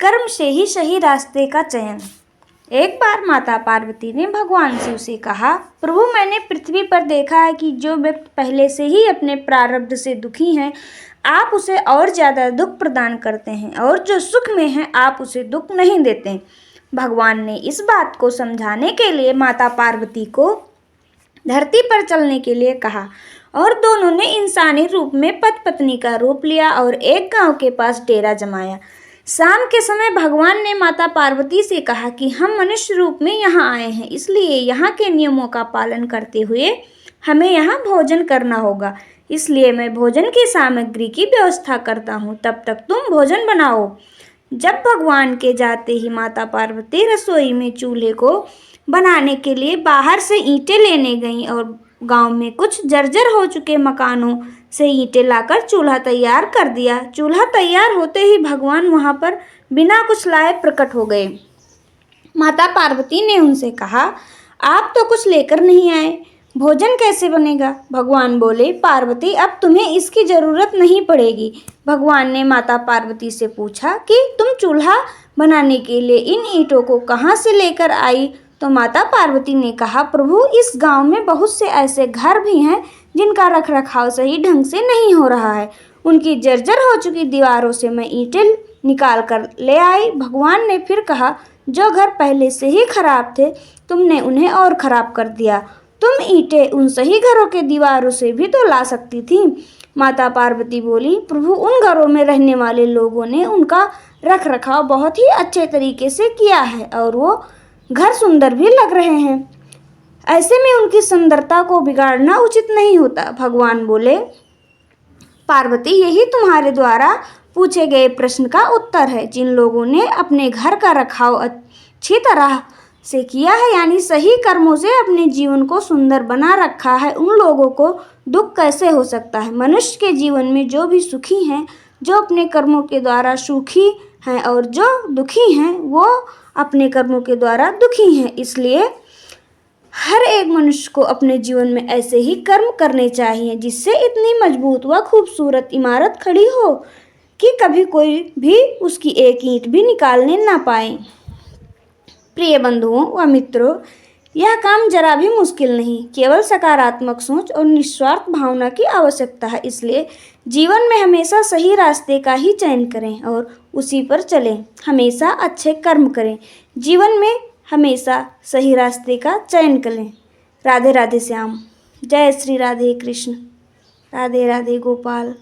कर्म से ही सही रास्ते का चयन। एक बार माता पार्वती ने भगवान शिव से कहा, प्रभु मैंने पृथ्वी पर देखा है कि जो व्यक्ति पहले से ही अपने प्रारब्ध से दुखी हैं, आप उसे और ज़्यादा दुख प्रदान करते हैं, और जो सुख में है आप उसे दुख नहीं देते। भगवान ने इस बात को समझाने के लिए माता पार्वती को धरती पर चलने के लिए कहा, और दोनों ने इंसानी रूप में पति पत्नी का रूप लिया और एक गांव के पास डेरा जमाया। शाम के समय भगवान ने माता पार्वती से कहा कि हम मनुष्य रूप में यहाँ आए हैं, इसलिए यहाँ के नियमों का पालन करते हुए हमें यहाँ भोजन करना होगा। इसलिए मैं भोजन की सामग्री की व्यवस्था करता हूँ, तब तक तुम भोजन बनाओ। जब भगवान के जाते ही माता पार्वती रसोई में चूल्हे को बनाने के लिए बाहर से ईंटें लेने गईं और गांव में कुछ जर्जर हो चुके मकानों से ईंटें लाकर चूल्हा तैयार कर दिया। चूल्हा तैयार होते ही भगवान वहां पर बिना कुछ लाए प्रकट हो गए। माता पार्वती ने उनसे कहा, आप तो कुछ लेकर नहीं आए, भोजन कैसे बनेगा? भगवान बोले, पार्वती अब तुम्हें इसकी ज़रूरत नहीं पड़ेगी। भगवान ने माता पार्वती से पूछा कि तुम चूल्हा बनाने के लिए इन ईंटों को कहाँ से लेकर आई? तो माता पार्वती ने कहा, प्रभु इस गांव में बहुत से ऐसे घर भी हैं जिनका रख रखाव सही ढंग से नहीं हो रहा है। उनकी जर्जर हो चुकी दीवारों से मैं ईंटें निकाल कर ले आई। भगवान ने फिर कहा, जो घर पहले से ही खराब थे तुमने उन्हें और खराब कर दिया। तुम ईंटें उन सही घरों के दीवारों से भी तो ला सकती थी। माता पार्वती बोली, प्रभु उन घरों में रहने वाले लोगों ने उनका रख रखाव बहुत ही अच्छे तरीके से किया है और वो घर सुंदर भी लग रहे हैं। ऐसे में उनकी सुंदरता को बिगाड़ना उचित नहीं होता। भगवान बोले, पार्वती यही तुम्हारे द्वारा पूछे गए प्रश्न का उत्तर है। जिन लोगों ने अपने घर का रखाव अच्छी तरह से किया है, यानी सही कर्मों से अपने जीवन को सुंदर बना रखा है, उन लोगों को दुख कैसे हो सकता है? मनुष्य के जीवन में जो भी सुखी हैं, जो अपने कर्मों के द्वारा सुखी हैं, और जो दुखी हैं वो अपने कर्मों के द्वारा दुखी हैं। इसलिए हर एक मनुष्य को अपने जीवन में ऐसे ही कर्म करने चाहिए जिससे इतनी मजबूत व खूबसूरत इमारत खड़ी हो कि कभी कोई भी उसकी एक ईंट भी निकालने ना पाए। प्रिय बंधुओं व मित्रों, यह काम जरा भी मुश्किल नहीं, केवल सकारात्मक सोच और निस्वार्थ भावना की आवश्यकता है। इसलिए जीवन में हमेशा सही रास्ते का ही चयन करें और उसी पर चलें। हमेशा अच्छे कर्म करें, जीवन में हमेशा सही रास्ते का चयन करें। राधे राधे श्याम। जय श्री राधे कृष्ण। राधे राधे गोपाल।